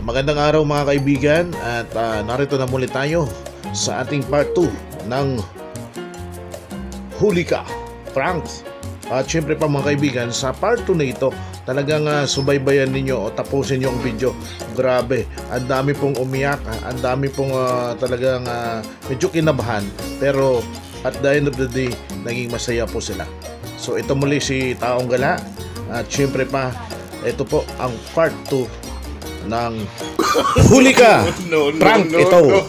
Magandang araw mga kaibigan at narito na muli tayo sa ating part 2 ng Huli Ka, Pranks. At syempre pa mga kaibigan, sa part 2 na ito talagang subaybayan ninyo o tapusin nyo ang video. Grabe, ang dami pong umiyak, ang dami pong talagang medyo kinabahan, pero at the end of the day naging masaya po sila. So ito muli si Taong Gala at syempre pa ito po ang part 2 ng Huli Ka, Prank ito.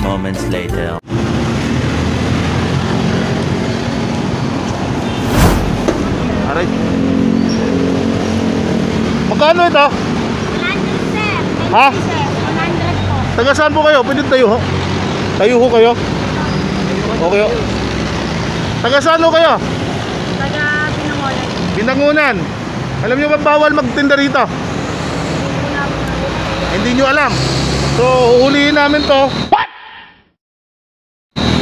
Moments later. Aray. Magkano ito? 100 sir. Ha? 100 po. Taga saan po kayo? Pwede tayo ho? Tayo ho kayo? Okay ho. Taga saan ho kayo? Taga Binangonan. Binangonan. Alam nyo ba bawal magtinda rito? Hindi nyo alam. So uhulihin namin to.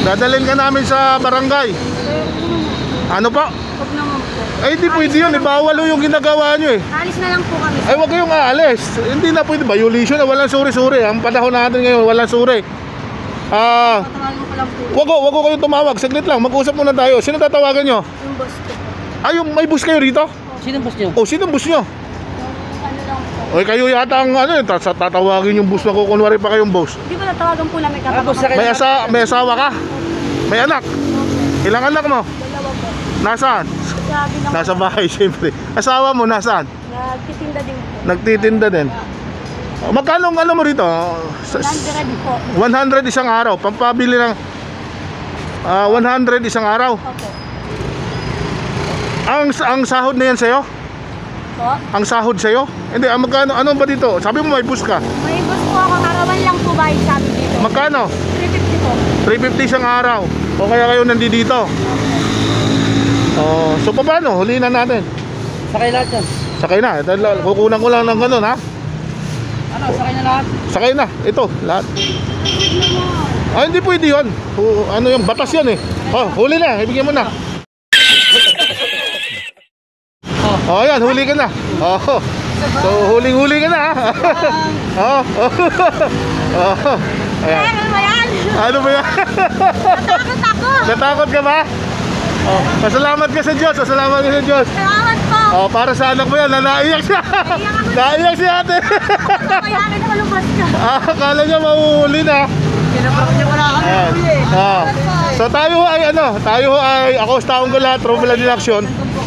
Dadalhin ka namin sa barangay. Ano po? Huwag naman po. Ay hindi pwede yun, bawal yung ginagawa nyo eh. Alis na lang po kami. Ay wag kayong aalis. Hindi na pwede, violation na, walang suri-suri. Ang panahon natin ngayon, walang suri. Tatawagin ko lang po. Wag ko kayong tumawag, saglit lang, mag-usap muna tayo. Sino tatawagan nyo? Yung boss ko. Ay may bus kayo rito? Sino boss nyo? Oh, sino bus nyo? Ano lang po. Oy, kayo yata ang tatawagin yung bus na kukunwari pa kayong boss. Hindi ba natawagan po namin kapag boss, sakay. May asawa ka? May anak? Ilang anak mo? dalawa po. Nasaan? Sa Binangonan. Nasa bahay siyempre. Asawa mo nasaan? Nagtitinda din po. Nagtitinda din. Magkano ang ano mo rito? 100 po. 100 isang araw. Pampabili ng 100 isang araw. Opo. Ang sahod na yan sa'yo? Po? Ang sahod sa'yo? Hindi, magkano? Ano ba dito? Sabi mo may bus ka. May boss po ako. Karawan lang po bayad sa amin dito. Magkano? 350 po. 350 isang araw. O kaya kayo nandito? Oh, so paano? Huliin na natin. Sakay lahat yan. Sakay na. Kukunan ko lang ng ganun ha. Ano, sakay na lahat? Sakay na. Ito, lahat. Ah, hindi pwede yun. Ano yung batas yan eh. Oh, huli na. Ibigyan mo na. Oh, yan. Huli ka na. Oh. So, huling-huli ka na ha. Oh. Oh. Ayan. Ano ba yan? Ano ba yan? Natakot ako. Natakot ka ba? Oh, pasalamat ka sa Diyos. Pasalamat ka sa Diyos. Salamat po. Oh, para sa anak mo yan. Naiyak siya. Naiyak si ate. Kaya akin na malubos ka. Akala niya mahuhuli na. Kinapap niya wala kami. So tayo ay ako sa Taong Gala, Trouble in Action.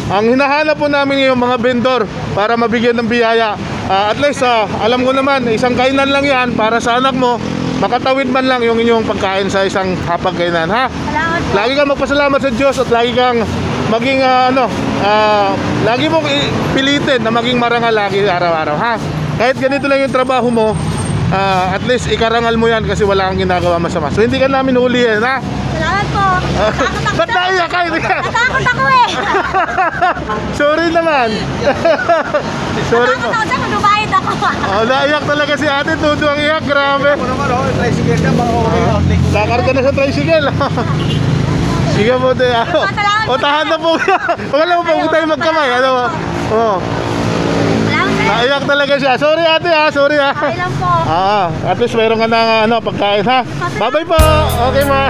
Ang hinahanap po namin yung mga vendor para mabigyan ng biyaya. At least alam ko naman, isang kainan lang yan para sa anak mo. Makatawid man lang yung inyong pagkain sa isang hapagkainan ha. Salamat po. Lagi kang magpasalamat sa Diyos at lagi kang maging lagi mong pilitin na maging marangal lagi araw-araw ha. Kahit ganito lang yung trabaho mo, at least ikarangal mo yan kasi wala kang ginagawa masama. So hindi ka namin hulihin ha. Salamat po. Ba't naiyak ka? Natakot ako eh. Sorry naman. Sorry po. Natakot ako dyan, magbabayad ako. Oh, naiyak talaga si ate, tudo ang iyak, grabe. Tricycle ka, baka Lakar ka na sa tricycle. Sige po, te. O, tahan na po. Wala mo pa tayo magkamay. Ano mo? Oh. Naiyak talaga siya. Sorry ate ha, sorry ha. Okay lang po. At least meron ka ng pagkain ha. Bye-bye po. Okay ma.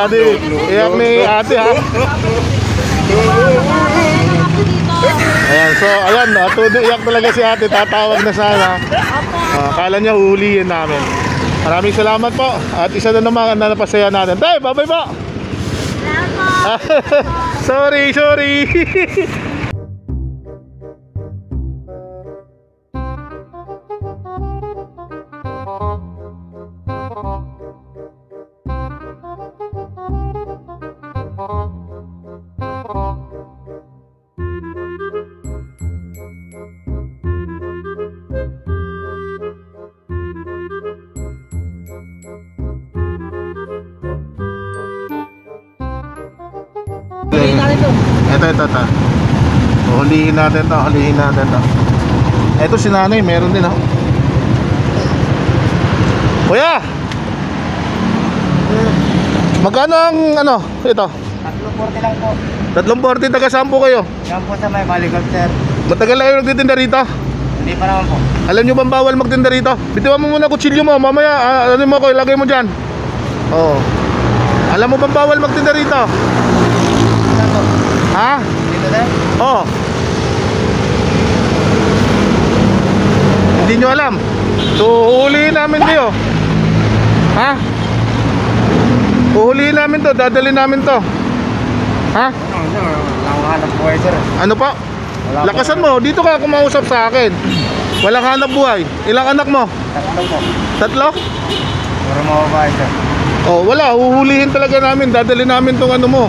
ate. Iyak ni ate ha. Ayan, so ayan, todo iyak talaga si ate. Tatawag na sana. Akala niya huhulihin namin. Maraming salamat po. At isa na naman na napasaya natin. Tay, bye-bye po. Sorry. Huliin natin to. Ito. Hulihin natin to. Ito si nanay, meron din oh. Kuya! Magkano ang ano, ito? 340 lang po. 340, taga saan po kayo? Yan po sa may Baligod, sir. Matagal na kayo nagtitinda rito? Hindi pa naman po. Alam nyo bang bawal magtinda rito? Bitiwan mo muna kutsilyo mo, mamaya, ano mo ko, ilagay mo dyan. Oo. Alam mo bang bawal magtinda rito? Saan po? Ha? Dito, sir? Oo. Hindi nyo alam. So, uhulihin namin kayo. Ha? Uhulihin namin to, dadalhin namin to. Ha? Ano, sir? Walang hanap buhay, sir. Ano pa? Wala po. Lakasan mo, dito ka kumausap sa akin. Walang hanap buhay. Ilang anak mo? 3 po. 3? Puro mababae, sir. Oh, wala, huhulihin talaga namin, dadalhin namin tong ano mo.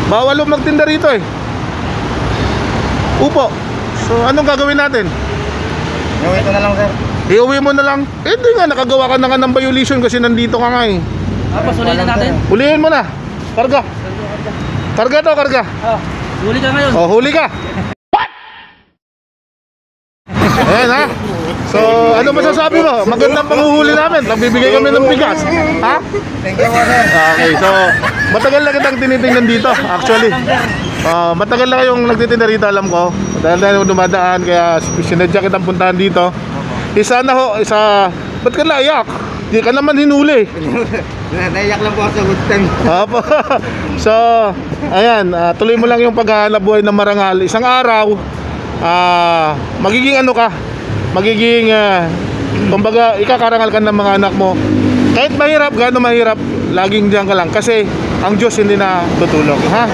Bawal mo magtinda rito eh. Upo. So, anong gagawin natin? Yung ito na lang, sir. Iuwi mo na lang. Eh, hindi nga, nakagawa ka na nga ng violation kasi nandito ka nga eh. Pasulihin na natin. Hulihin mo na. Karga. Karga. Huli ka ngayon. Oh, huli ka. What? Ayan ha. So, ano masasabi mo? Magandang panghuhuli namin. Nagbibigay kami ng bigas. Ha? Thank you, sir. Okay, so matagal na kitang tinitingnan dito actually. Matagal na kayong nagtitinda rito, alam ko. Dahil na dumadaan, kaya sinadya kitang puntahan dito. Isa na ho, ba't ka naiyak? Di ka naman hinuli. Naiyak lang po ako sa good time. Apo. So, ayan, tuloy mo lang yung paghahanap buhay ng marangal. Isang araw, magiging ano ka? Magiging, kumbaga, ikakarangal ka ng mga anak mo. Kahit mahirap, gaano mahirap, laging diyan ka lang. Kasi, ang Diyos hindi na tutulong. Ha?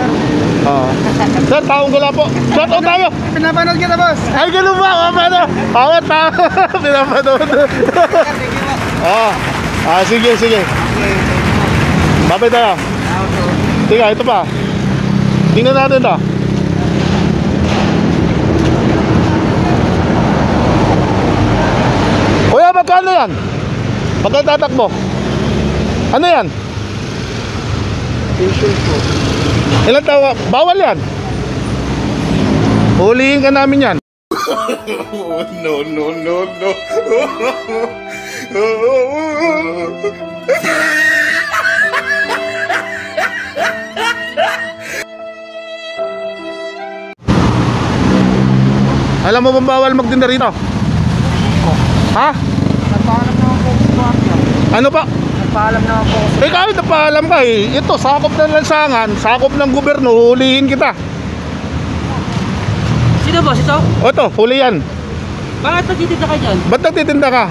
Sir, taong gala po. Shout out tayo. Pinapanood kita, boss. Ay, ganun ba? Pawat pa. Pinapanood. Sige. Babay tayo. Tiga, ito pa. Tingnan natin to. Kuya, magkano yan? Pagkatatakbo. Ano yan? Ilan tawa? Bawal yan. Hulihin ka namin yan. No. Alam mo bang bawal magtinda rito? Ha? Nagpaalam naman po ako. Ano pa? Nagpaalam naman po ako. Eh kahit napaalam ka eh. Ito, sakop ng lansangan, sakop ng gobyerno, hulihin kita. Sino, boss? Ito? O ito, huli yan. Bakit nagtitinda ka dyan? Ba't nagtitinda ka?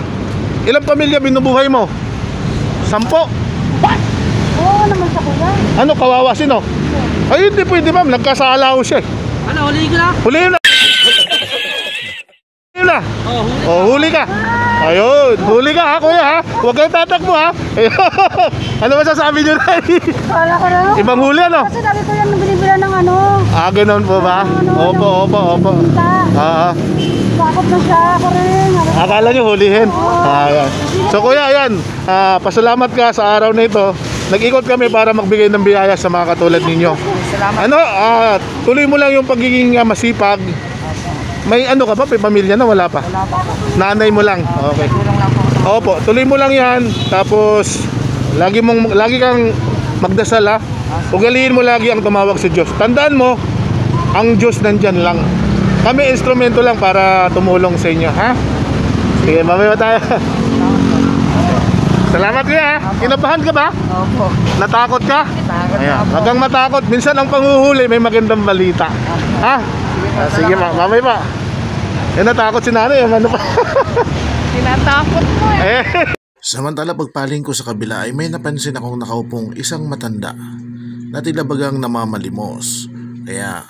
Ilang pamilya binubuhay mo? 10? Oo naman sa kuya. Ano, kawawa sino? Ay, hindi pwede ma'am, nagkasala ho siya eh. Ano, huliin ko na? Hulihin na! Hulihin na! Oo, huli. O, huli ka! Ayun, huli ka ha kuya ha! Huwag kang tatakbo ha! Ano masasabi nyo na? Kala ko na. Ibang huli ano? Kasi dami ko yan binibila ng ano. Ganun po ba? Opo. Sakop na siya ako rin. Akala nyo hulihin? Ayan. So kuya, ayan, pasalamat ka sa araw na ito. Nag-ikot kami para magbigay ng biyaya sa mga katulad ninyo. Salamat. Ano, tuloy mo lang yung pagiging masipag. May ano ka ba? May pamilya na? Wala pa? Wala pa po. Nanay mo lang? Okay. Tulong lang po ako. Opo, tuloy mo lang yan. Tapos, lagi kang magdasal ha. Ugaliin mo lagi ang tumawag sa Diyos. Tandaan mo, ang Diyos nandyan lang. Kami instrumento lang para tumulong sa inyo, ha? Sige, mamaya tayo. Salamat kuya. Kinabahan ka ba? Opo. Natakot ka? Takot Ayan. ako. Huwag kang matakot. Minsan ang panghuhuli may magandang balita. Ha? Sige pa. Mamay pa. Natakot si nanay. Ano pa? Tinatakot mo eh. Samantala pagpaling ko sa kabila ay may napansin akong nakaupong isang matanda na tila bagang namamalimos. Kaya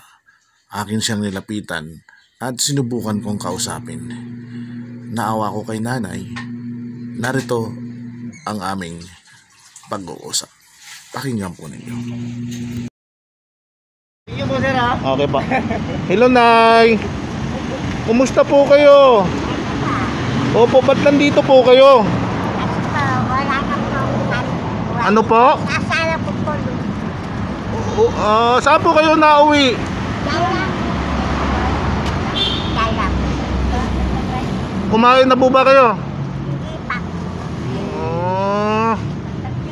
akin siyang nilapitan at sinubukan kong kausapin. Naawa ko kay nanay. Narito ang aming pag-uusap. Pakinggan po ninyo. Sige po sir ha. Okay pa. Hello Nay. Kumusta po kayo? Opo, ba't nandito po kayo? Wala na po. Ano po? Nasala po po. Saan po kayo nauwi? Dala. Kumain na po ba kayo? Hindi pa.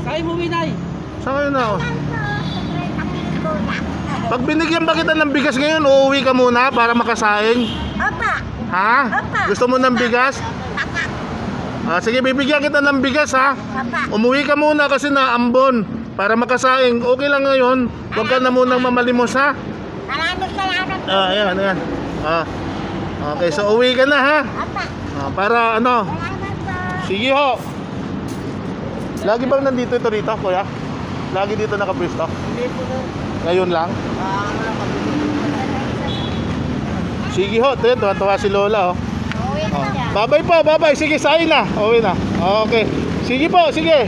Kaya mo, Winay. Saan kayo na? Amigo na. Pag binigyan ba kita ng bigas ngayon, uuwi ka muna para makasaing? Opa. Ha? Gusto mo ng bigas? Sige, bibigyan kita ng bigas ha. Opa. Umuwi ka muna kasi naambon para makasaing. Okay lang ngayon. Huwag ka na munang mamalimos ha. Maraming salamat po. Ayan. Okay, so uwi ka na ha. Opa. Para ano? Salamat po. Sige ho. Lagi bang nandito ito rito, kuya? Lagi dito nakapwesto? Hindi po sir. Ngayon lang? Ano lang kami. Sige ho, tuwa si Lola oh. Uwi na siya. Babay po, babay. Sige, sain na. Uwi na. Okay. Sige po, sige.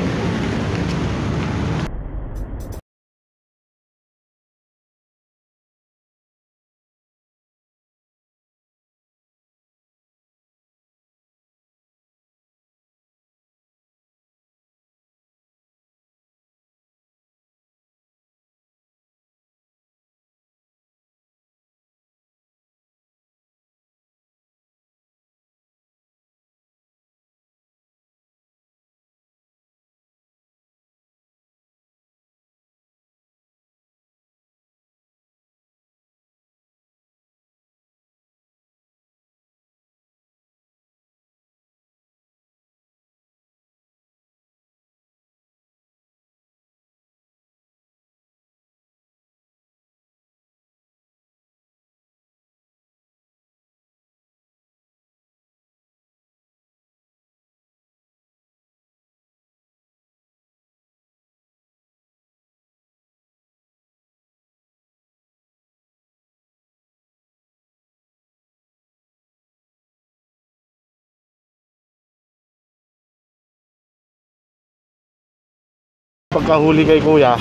Pagkahuli kay kuya,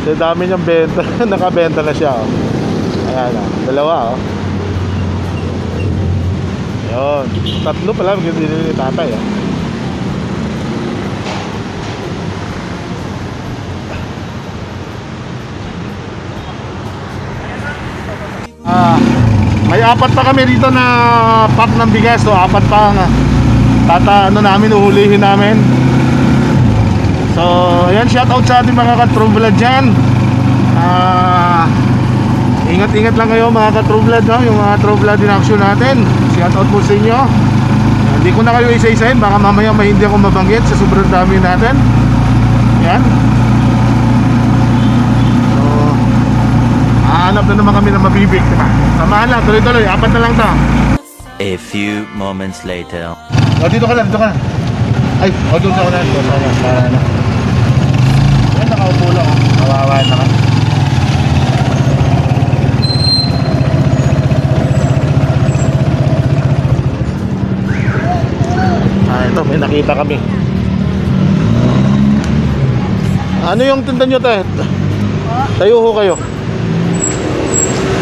sa dami niyang benta, nakabenta na siya oh. Ayan oh, dalawa oh. Yun, tatlo pala hindi ni tatay oh. May apat pa kami dito na pack ng bigas so apat pa ang namin uhulihin namin. So, ayan, shout out sa ating mga katrubla dyan. Ingat-ingat lang kayo mga katrubla, no? Yung mga trublad in action natin. Shout out po sa inyo. Hindi ko na kayo isa-isahin, baka mamaya may hindi ako mabanggit sa sobrang dami natin. Ayan. So, hahanap na naman kami na mabibig, diba? Samahan lang, tuloy-tuloy, apat na lang to. A few moments later. Dito ka lang, dito ka lang. Ay, doon sa unan. Doon sa unan, para ano. Ayan, nakaupo lang, oh. Kawawa naman. Ito, may nakita kami. Ano yung tinda nyo, te? Tayo ho kayo.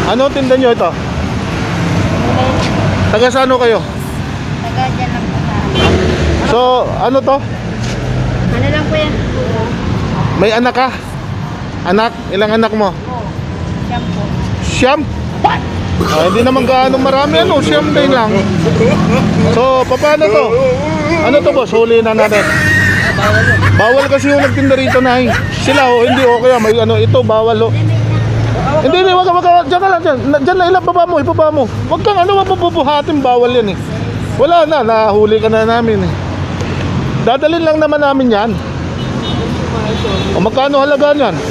Ano tinda nyo ito? Taga saan ho kayo? Taga dyan lang po sa So, ano to? ano lang po yan? May anak ka? Anak? Ilang anak mo? Siyam po. Siyam? Hindi naman gaano marami, ano? Siyam din lang. So, paano to? Ano to boss? Huli na natin. Bawal kasi yung nagtinda rito na sila hindi okay. May ano, ito bawal ho. Hindi, wag ka, dyan ka lang, dyan na ibaba mo. Wag kang ano, mapupuhatin, bawal yan eh. Wala na, nahuli ka na namin eh. Dadalhin lang naman namin yan. O magkano halaga yan? Ano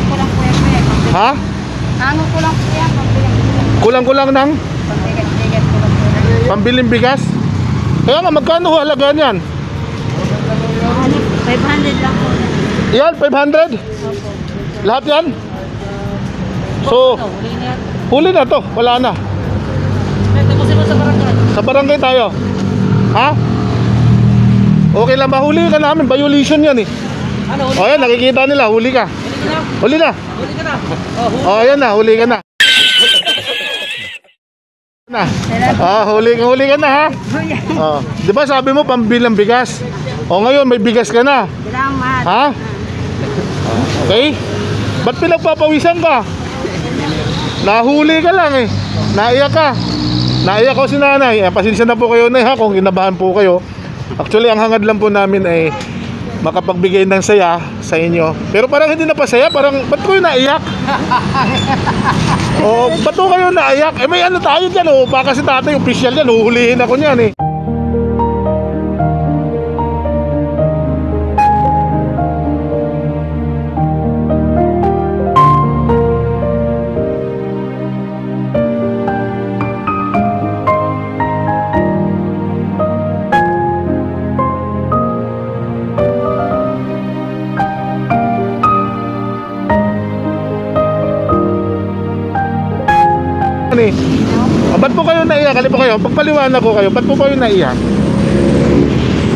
ko lang po yan, kuya. Ha? Ano ko lang po yan, pambilang. Kulang-kulang ng Pambigat ko lang po yan. pambiling bigas? Kaya nga, magkano halaga yan? Ano, 500 lang po. Yan, 500? Opo. Lahat yan? So, huli na to, wala na. Tapusin mo sa barangay. Sa barangay tayo. Ha? Okay lang ba? Huli ka namin, violation yan eh. Ano, huli O yan, nakikita nila, huli ka. ka na? Huli na. Huli ka na. O yan na, huli ka na. Na. Huli ka na ha. Di ba sabi mo pambilang bigas? O ngayon may bigas ka na. Salamat. Ha? Okay? Ba't pinagpapawisan ka? Nahuli ka lang eh. Naiyak ka. Naiyak ko si nanay. Pasensya na po kayo na ha kung kinabahan po kayo. Actually ang hangad lang po namin ay makapagbigay ng saya sa inyo. Pero parang hindi na pasaya. Parang ba't ko yung naiyak? O ba't ko kayo naiyak? Eh may ano tayo dyan o. Baka si tatay official yan. Huhulihin ako niyan eh. Ba't po kayo naiyak? Kali po kayo, pagpaliwanag ko kayo, ba't po kayo naiyak?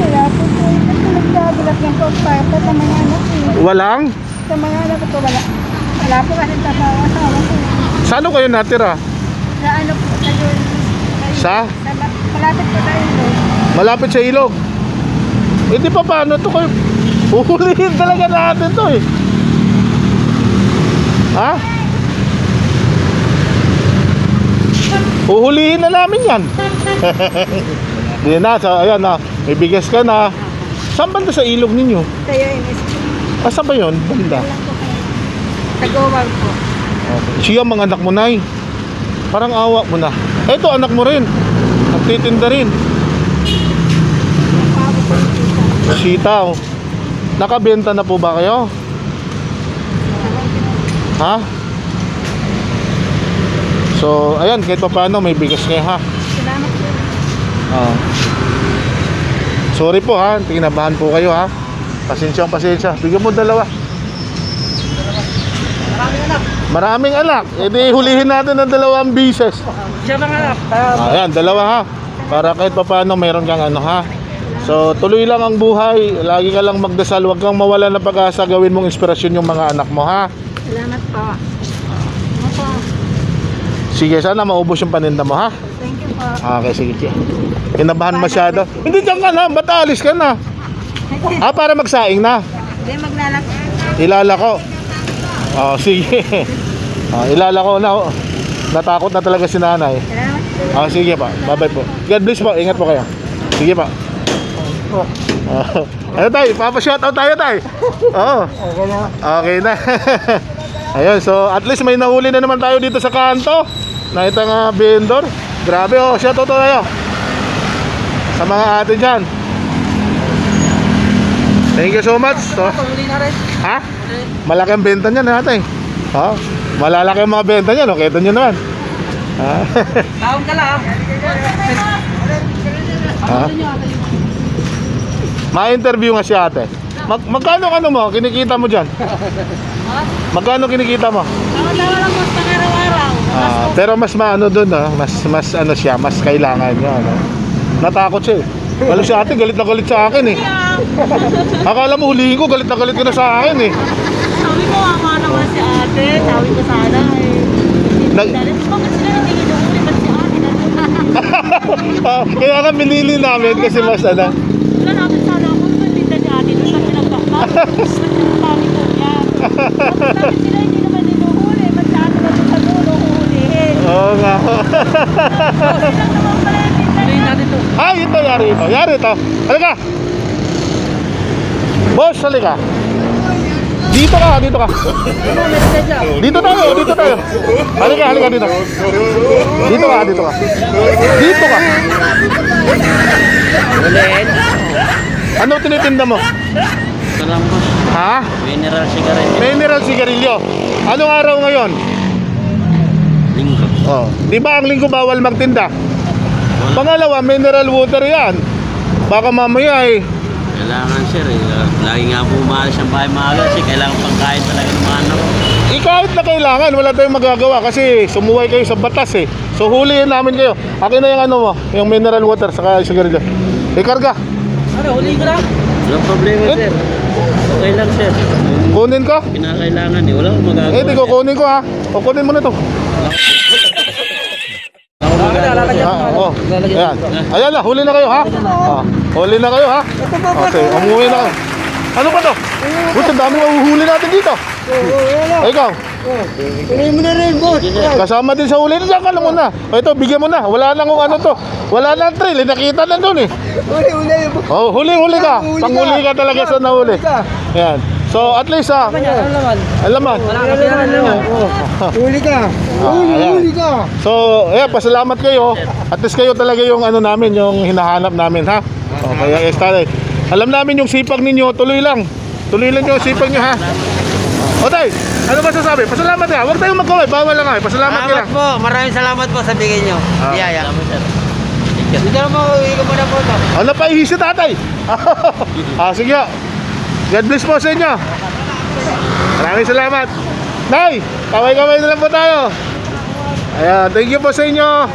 Wala po po. Ito nagsagulat ng po para po sa mga anak ko. Walang? Sa mga anak ko po wala. Wala po kasi asawa ko. Saan kayo natira? Sa ano po, sa yun. Sa? Malapit po tayo doon. Malapit sa ilog. Eh di pa paano to kayo? Huhulihin talaga natin to eh. Ha? Huhulihin na namin yan. Hindi na, ayan na. May bigas ka na. Saan banda sa ilog ninyo? Tayo inis po. Saan ba yun? Banda. Lang po kayo. Tagawag po. Siya mga anak mo na parang awa mo na. Eto anak mo rin. Nagtitinda rin. Sitaw. Nakabenta na po ba kayo? Ha? So, ayan, kahit pa paano may bigas kayo ha. Salamat po. Sorry po ha, tinabahan po kayo ha. Pasensya. Bigyan mo dalawa. Maraming anak. E di hulihin natin ng dalawang bises. Siya mga anak. Ayan, dalawa ha. Para kahit pa paano mayroon kang ano ha. So, tuloy lang ang buhay. Lagi ka lang magdasal. Huwag kang mawala ng pag-asa. Gawin mong inspirasyon yung mga anak mo ha. Salamat po. Ano po? Sige, sana maubos yung paninda mo ha. Thank you po. Okay, sige. Kinabahan masyado. Hindi dyan ka na. Ba't alis ka na? Para magsaing na. Hindi maglalak. Ilalako. Sige. Ilalako na. Natakot na talaga si nanay. Salamat po. Sige pa. Bye-bye po. God bless po. Ingat po kayo. Sige pa. Ano tayo? Papa-shoutout tayo tayo. Oo. Okay na. Ayun, so at least may nahuli na naman tayo dito sa kanto. Na itang vendor. Grabe oh, shoutout tayo. Sa mga ate dyan. Thank you so much. So, Huli na rin. ha? Malaki ang benta niyan ate. Ha? Malalaki ang mga benta niyan. Okay, ito nyo naman. Ha? Taon ka lang. Ha? Ma-interview nga si ate. Magkano ano mo? Kinikita mo dyan? Magkano kinikita mo? Tawa-tawa lang po sa araw-araw. Pero mas maano doon, mas ano siya, mas kailangan niya, ano. Natakot siya eh. Lalo si ate, galit na galit sa akin eh. Akala mo hulihin ko, galit na galit ka na sa akin eh. Sabi ko, ama naman si ate. Sabi ko sana eh. Bakit sila hindi ginuhuli? Ba't si ate? Kaya nga minili namin kasi mas ano. Wala natin sana ako nung tinda ni ate. Doon sa pinagkakal. Ba't sinasabi ko yan? Bakit sila hindi naman ginuhuli? Ba't si ate naman sa dulo huhulihin? Oo nga. Ilang naman pala yung tinda Huli niya. natin to. Ay, ito, yari ito. Yari ito. Halika. Boss, halika. Dito ka. Dito tayo. Halika dito. Dito ka. Dito ka. Huliin. Ano tinitinda mo? Ito lang boss. Ha? Mineral cigarette. Mineral sigarilyo. Anong araw ngayon? Linggo. Oh, di ba ang linggo bawal magtinda? Pangalawa, mineral water yan. Baka mamaya eh. Kailangan sir eh. Lagi nga po umalis ang bahay maaga kasi kailangan pangkain talaga ng mga anak. Kahit na kailangan, wala tayong magagawa kasi sumuway kayo sa batas eh. So huliin namin kayo. Akin na yung ano mo, yung mineral water saka sigarilyo. Ikarga. Ano, huli ko lang? Walang problema sir. Okay lang sir. Kunin ko? Kinakailangan eh. Wala akong magagawa. Eh, di ko kunin ko ha. O kunin mo na to. Oh. Ayan. Ayan na, huli na kayo ha. Huli na kayo ha. Okay, umuwi na kayo. Ano ba to? Buti dami mahuhuli natin dito. Ikaw. Kunin mo na rin, boss. Kasama din sa huli. Diyan ka lang muna. O ito, bigyan mo na. Wala nang ano to. Wala nang trail. Nakita na doon eh. Oh, huli ka. Panghuli ka talaga sa nahuli. Ayan. So at least alaman. Wala kasi yan naman. Huli ka. Huli ka. So, ayan, pasalamat kayo. At least kayo talaga yung ano namin, yung hinahanap namin, ha? O, kaya estale. Alam namin yung sipag ninyo, tuloy lang. Tuloy lang yung sipag nyo, ha? O, tay, ano ba sasabi? Pasalamat ka. Huwag tayong magkaway, bawal lang, ha? Pasalamat ka lang. po. Maraming salamat po sa bigay nyo. Yaya. Salamat sir. Dito na mo, uwi ko muna po ito. Ano pa ihisi, tatay? Sige. God bless po sa inyo. Maraming salamat. Nay, kaway-kaway na lang po tayo. Ayan, thank you po sa inyo.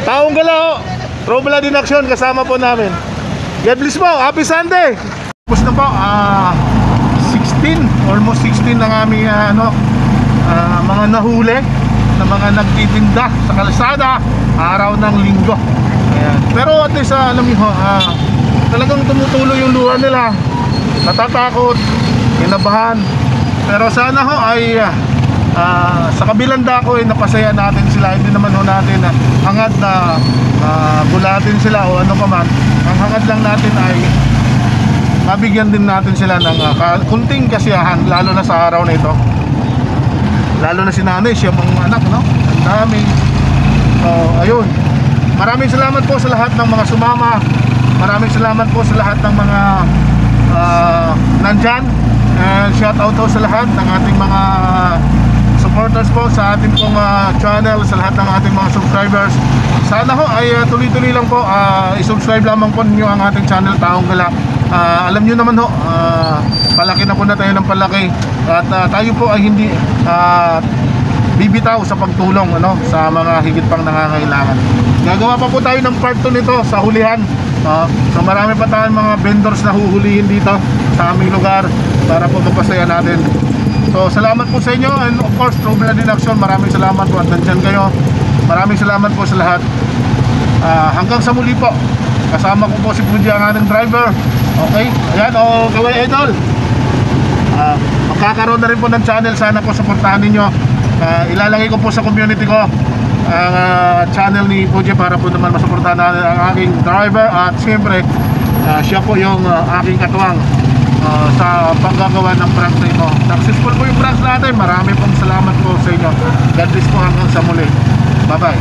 Taong Galao, True Blood in Action, kasama po namin. God bless po, happy Sunday. Tapos na po, 16, almost 16 ng aming mga nahuli na mga nagtitinda sa kalsada araw ng linggo. Ayan. Pero at least alam niyo, talagang tumutuloy yung luha nila. Natatakot, kinabahan. Pero sana ho ay sa kabilang dako ay napasaya natin sila. Hindi naman ho natin hangad na bulatin sila o ano pa man. Ang hangad lang natin ay mabigyan din natin sila ng kunting kasiyahan, lalo na sa araw na ito. Lalo na si nanay, siya mga anak, no? Ang dami. So, ayun. Maraming salamat po sa lahat ng mga sumama. Maraming salamat po sa lahat ng mga nandyan. And shout out po sa lahat ng ating mga supporters po sa ating pong channel, sa lahat ng ating mga subscribers. Sana ho ay tuloy-tuloy lang po, i-subscribe lamang po ninyo ang ating channel Taong Gala. Alam nyo naman ho, palaki na po na tayo ng palaki. At tayo po ay hindi bibitaw sa pagtulong sa mga higit pang nangangailangan. Gagawa pa po tayo ng part 2 nito sa hulihan. So marami pa tayong mga vendors na huhulihin dito sa aming lugar para po mapasaya natin. So salamat po sa inyo, and of course True Blood in Action, maraming salamat po at nandyan kayo. Maraming salamat po sa lahat. Hanggang sa muli po. Kasama ko po si Puji, ang ating driver. Okay, ayan, Kaway Idol, magkakaroon na rin po ng channel. Sana po supportahan ninyo. Ilalagay ko po sa community ko ang channel ni Puji para po naman masuportahan natin ang aking driver. At siyempre siya po yung aking katuwang sa paggagawa ng prank na ito. Successful po yung pranks natin. Marami pong salamat po sa inyo. God bless po hanggang sa muli. Bye bye.